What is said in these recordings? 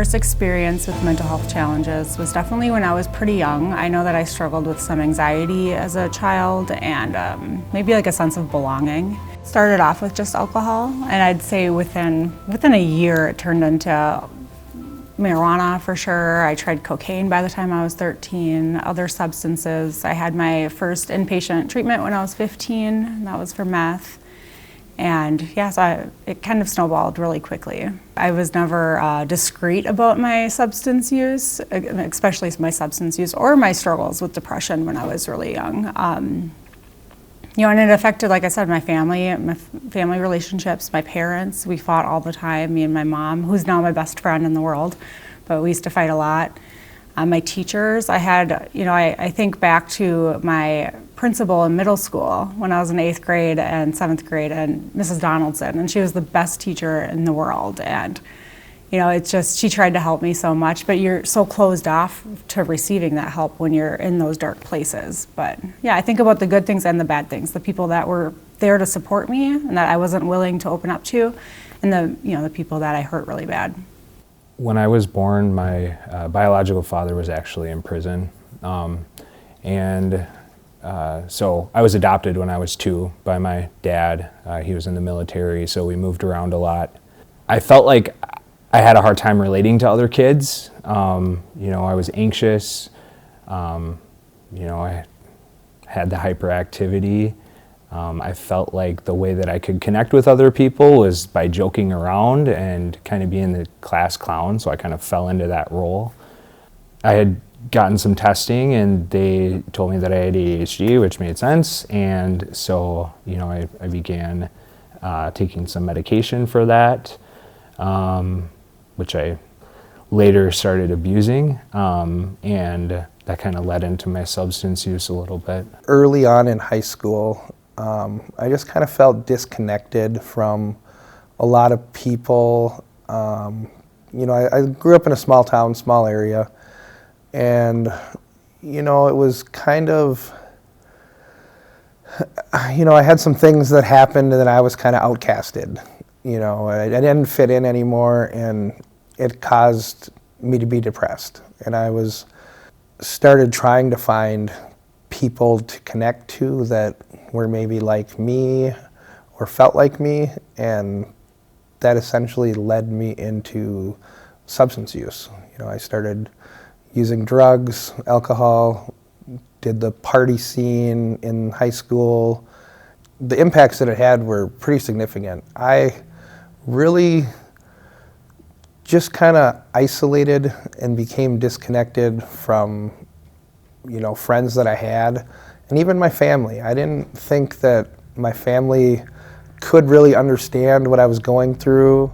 first experience with mental health challenges was definitely when I was pretty young. I know that I struggled with some anxiety as a child and maybe like a sense of belonging. Started off with just alcohol, and I'd say within a year it turned into marijuana for sure. I tried cocaine by the time I was 13, other substances. I had my first inpatient treatment when I was 15, and that was for meth. And yeah, so it kind of snowballed really quickly. I was never discreet about my substance use, especially my substance use or my struggles with depression when I was really young. And it affected, like I said, my family relationships, my parents. We fought all the time, me and my mom, who's now my best friend in the world, but we used to fight a lot. My teachers, I think back to my principal in middle school when I was in 8th grade and 7th grade, and Mrs. Donaldson, and she was the best teacher in the world. And it's just, she tried to help me so much, but you're so closed off to receiving that help when you're in those dark places. But yeah, I think about the good things and the bad things, the people that were there to support me and that I wasn't willing to open up to, and the people that I hurt really bad. When I was born, my biological father was actually in prison. So I was adopted when I was 2 by my dad. He was in the military, so we moved around a lot. I felt like I had a hard time relating to other kids. I was anxious. I had the hyperactivity. I felt like the way that I could connect with other people was by joking around and kind of being the class clown, so I kind of fell into that role. I had gotten some testing and they told me that I had ADHD, which made sense, and so I began taking some medication for that, which I later started abusing, and that kind of led into my substance use a little bit. Early on in high school, I just kind of felt disconnected from a lot of people. I grew up in a small town, small area, and it was kind of, I had some things that happened and then I was kind of outcasted. I didn't fit in anymore, and it caused me to be depressed. And I started trying to find people to connect to that were maybe like me or felt like me, and that essentially led me into substance use. I started using drugs, alcohol, did the party scene in high school. The impacts that it had were pretty significant. I really just kind of isolated and became disconnected from friends that I had, and even my family. I didn't think that my family could really understand what I was going through.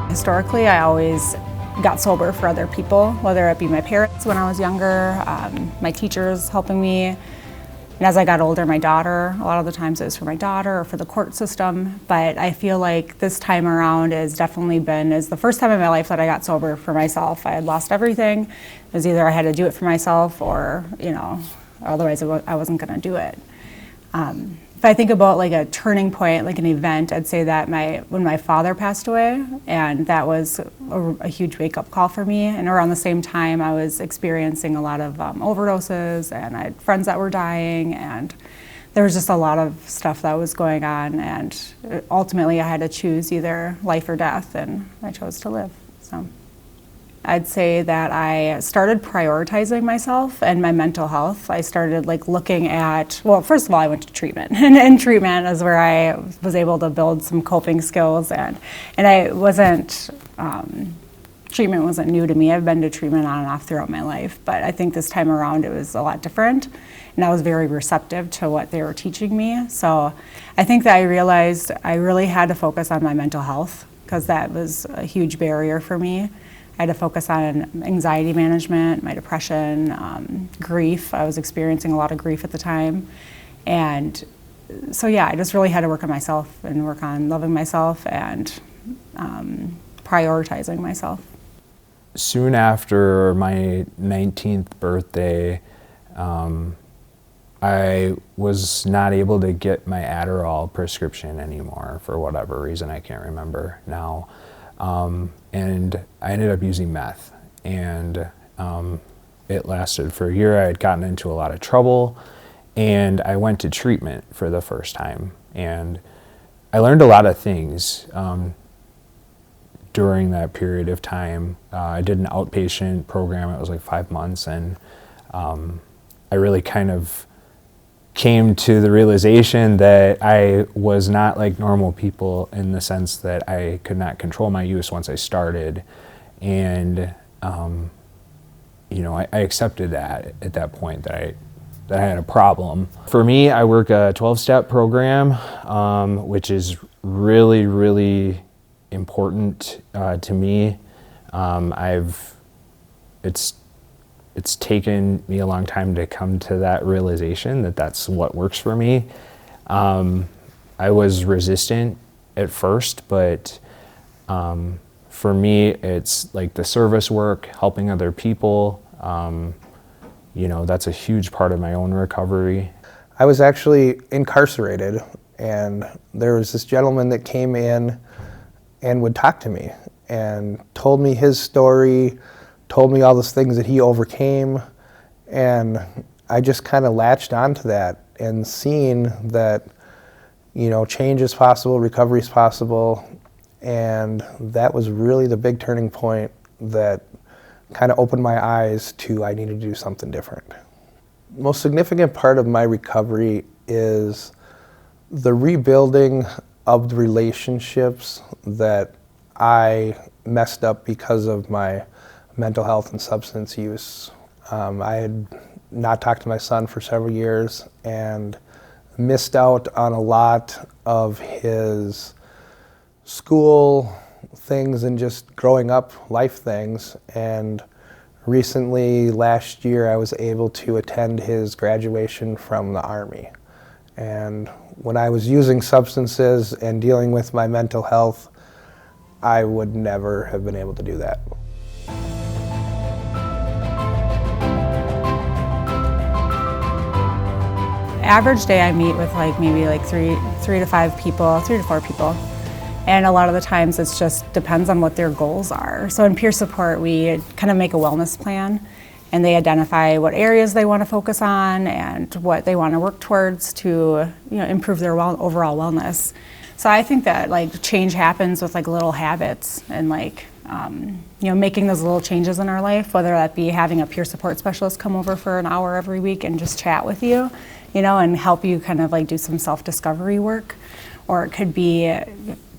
Historically, I always got sober for other people, whether it be my parents when I was younger, my teachers helping me. And as I got older, my daughter, a lot of the times it was for my daughter or for the court system. But I feel like this time around has definitely is the first time in my life that I got sober for myself. I had lost everything. It was either I had to do it for myself or, otherwise I wasn't gonna do it. If I think about like a turning point, like an event, I'd say that when my father passed away, and that was a huge wake-up call for me. And around the same time, I was experiencing a lot of overdoses, and I had friends that were dying, and there was just a lot of stuff that was going on. And ultimately, I had to choose either life or death, and I chose to live. So I'd say that I started prioritizing myself and my mental health. I started looking at, first of all, I went to treatment. And in treatment is where I was able to build some coping skills. And I wasn't, treatment wasn't new to me. I've been to treatment on and off throughout my life. But I think this time around it was a lot different. And I was very receptive to what they were teaching me. So I think that I realized I really had to focus on my mental health, because that was a huge barrier for me. I had to focus on anxiety management, my depression, grief. I was experiencing a lot of grief at the time. And so yeah, I just really had to work on myself and work on loving myself and prioritizing myself. Soon after my 19th birthday, I was not able to get my Adderall prescription anymore for whatever reason, I can't remember now. And I ended up using meth, and it lasted for a year. I had gotten into a lot of trouble, and I went to treatment for the first time. And I learned a lot of things during that period of time. I did an outpatient program. It was like 5 months, and I really kind of came to the realization that I was not like normal people, in the sense that I could not control my use once I started. And I accepted that at that point, that I had a problem. For me, I work a 12-step program, which is really, really important to me. It's taken me a long time to come to that realization that that's what works for me. I was resistant at first, but for me, it's like the service work, helping other people. That's a huge part of my own recovery. I was actually incarcerated, and there was this gentleman that came in and would talk to me and told me his story, told me all those things that he overcame, and I just kind of latched onto that, and seeing that, change is possible, recovery is possible, and that was really the big turning point that kind of opened my eyes to I needed to do something different. Most significant part of my recovery is the rebuilding of the relationships that I messed up because of my mental health and substance use. I had not talked to my son for several years and missed out on a lot of his school things and just growing up life things. And recently, last year, I was able to attend his graduation from the Army. And when I was using substances and dealing with my mental health, I would never have been able to do that. Average day I meet with maybe three to four people. And a lot of the times it's just depends on what their goals are. So in peer support, we kind of make a wellness plan, and they identify what areas they want to focus on and what they want to work towards to improve their overall wellness. So I think that change happens with little habits and making those little changes in our life, whether that be having a peer support specialist come over for an hour every week and just chat with you, and help you kind of do some self-discovery work, or it could be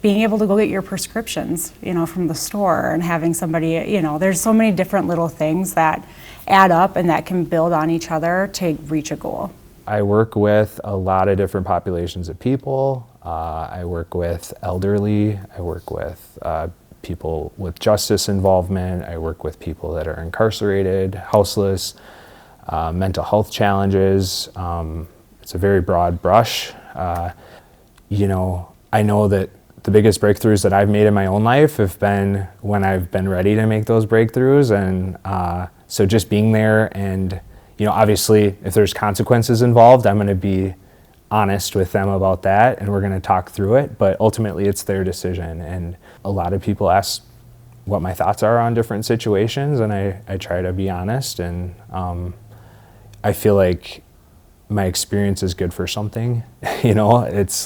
being able to go get your prescriptions, from the store, and having somebody, there's so many different little things that add up and that can build on each other to reach a goal. I work with a lot of different populations of people. I work with elderly, I work with people with justice involvement, I work with people that are incarcerated, houseless, mental health challenges. It's a very broad brush. I know that the biggest breakthroughs that I've made in my own life have been when I've been ready to make those breakthroughs. And so just being there, and obviously if there's consequences involved, I'm going to be honest with them about that, and we're going to talk through it, but ultimately it's their decision. And a lot of people ask what my thoughts are on different situations, and I try to be honest, and I feel like my experience is good for something. It's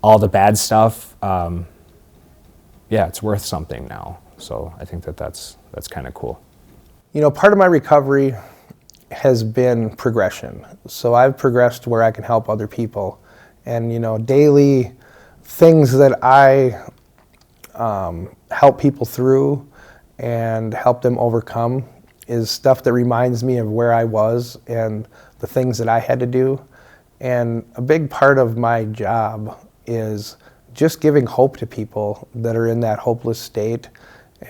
all the bad stuff, it's worth something now. So I think that's kind of cool. Part of my recovery has been progression. So I've progressed where I can help other people. And, daily things that I help people through and help them overcome is stuff that reminds me of where I was and the things that I had to do. And a big part of my job is just giving hope to people that are in that hopeless state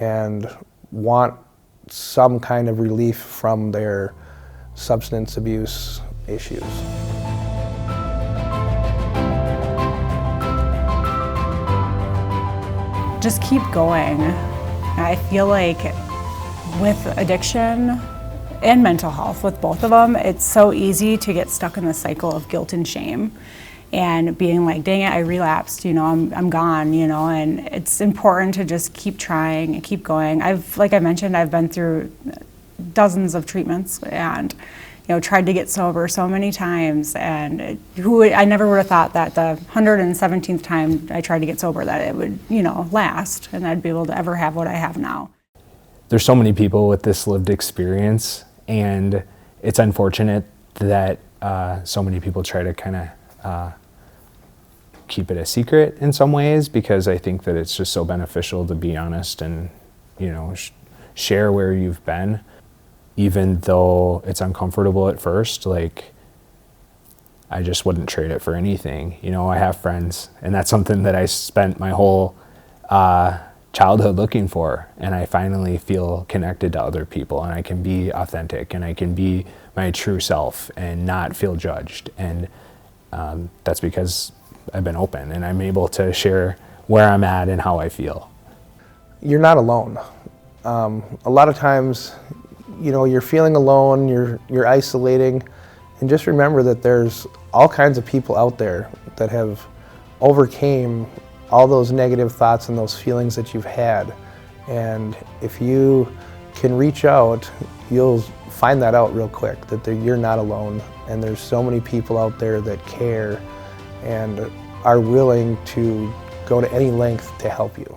and want some kind of relief from their substance abuse issues. Just keep going. I feel like with addiction, and mental health with both of them. It's so easy to get stuck in the cycle of guilt and shame and being like, dang it, I relapsed, I'm gone, and it's important to just keep trying and keep going. Like I mentioned, I've been through dozens of treatments and tried to get sober so many times, and I never would have thought that the 117th time I tried to get sober that it would last and I'd be able to ever have what I have now. There's so many people with this lived experience, and it's unfortunate that so many people try to kind of keep it a secret in some ways, because I think that it's just so beneficial to be honest and share where you've been, even though it's uncomfortable at first. Like, I just wouldn't trade it for anything. I have friends, and that's something that I spent my whole childhood looking for, and I finally feel connected to other people, and I can be authentic, and I can be my true self and not feel judged. And that's because I've been open, and I'm able to share where I'm at and how I feel. You're not alone. A lot of times, you're feeling alone, you're isolating, and just remember that there's all kinds of people out there that have overcame all those negative thoughts and those feelings that you've had. And if you can reach out, you'll find that out real quick, that you're not alone, and there's so many people out there that care and are willing to go to any length to help you.